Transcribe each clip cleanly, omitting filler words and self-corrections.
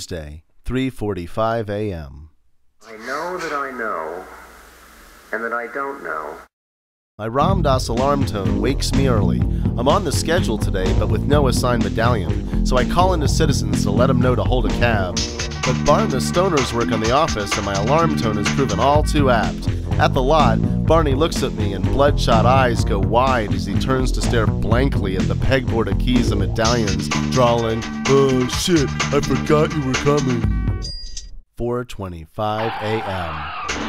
Tuesday, 3:45 a.m. I know that I know, and that I don't know. My Ram Dass alarm tone wakes me early. I'm on the schedule today, but with no assigned medallion, so I call into citizens to let them know to hold a cab. But barring the stoners work on the office, and my alarm tone has proven all too apt. At the lot, Barney looks at me and bloodshot eyes go wide as he turns to stare blankly at the pegboard of keys and medallions, drawling, "Oh shit, I forgot you were coming." 4:25 a.m.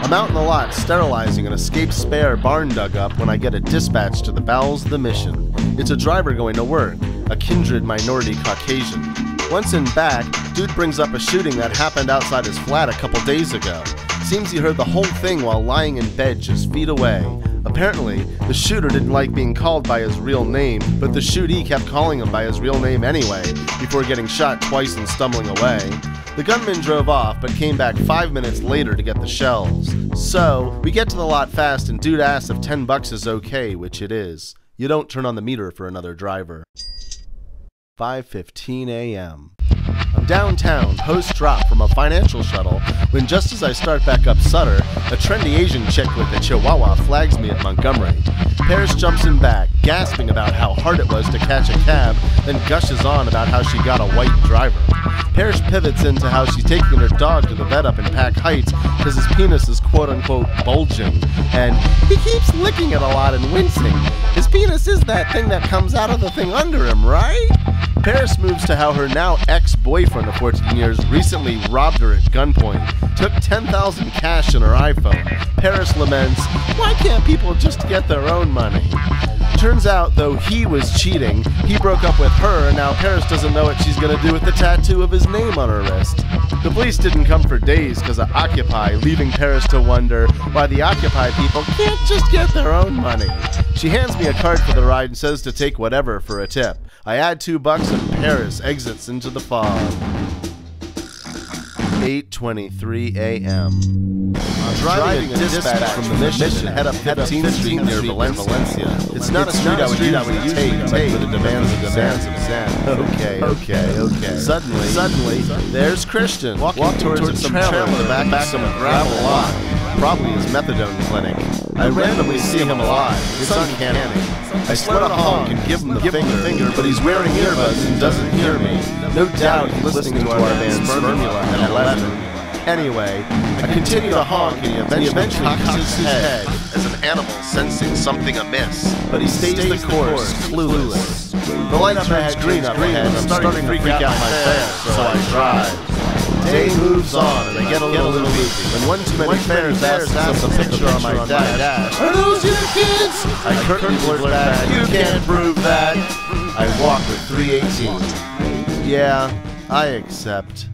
I'm out in the lot sterilizing an escaped spare barn dug up when I get a dispatch to the bowels of the mission. It's a driver going to work, a kindred minority Caucasian. Once in back, dude brings up a shooting that happened outside his flat a couple days ago. Seems he heard the whole thing while lying in bed just feet away. Apparently, the shooter didn't like being called by his real name, but the shootee kept calling him by his real name anyway, before getting shot twice and stumbling away. The gunman drove off, but came back 5 minutes later to get the shells. So, we get to the lot fast and dude asks if $10 is okay, which it is. You don't turn on the meter for another driver. 5:15 a.m. I'm downtown, post-drop from a financial shuttle, when just as I start back up Sutter, a trendy Asian chick with a chihuahua flags me at Montgomery. Paris jumps in back, gasping about how hard it was to catch a cab, then gushes on about how she got a white driver. Paris pivots into how she's taking her dog to the vet up in Pack Heights because his penis is quote-unquote bulging, and he keeps licking it a lot and wincing. His penis is that thing that comes out of the thing under him, right? Paris moves to how her now ex-boyfriend of 14 years recently robbed her at gunpoint, took $10,000 cash in her iPhone. Paris laments, "Why can't people just get their own money?" Turns out, though he was cheating, he broke up with her, and now Paris doesn't know what she's gonna do with the tattoo of his name on her wrist. The police didn't come for days because of Occupy, leaving Paris to wonder why the Occupy people can't just get their own money. She hands me a card for the ride and says to take whatever for a tip. I add $2 and Paris exits into the fog. 8:23 a.m. I'm driving a dispatch from the mission head up 15th Street near Valencia. It's not a street I would usually take, but it demands a exam. Okay. Suddenly, there's Christian walking towards some trailer in the back of some gravel lot. Probably his methadone clinic. I randomly see him alive. It's uncanny. I sweat a honk and give him the finger, but he's wearing earbuds and doesn't hear me. No doubt he's listening to our band's Formula at 11. Anyway, I continue to honk and he eventually cocks his head as an animal sensing something amiss. But he stays the course, clueless. The light turns green up ahead and I'm starting to freak out my fare, so I drive. Day moves on and I get a little beefy. When one too many fares asks a picture on my dash. "Are those your kids?" I curtly blurt back, "You can't prove that." I walk with 318. Yeah, I accept.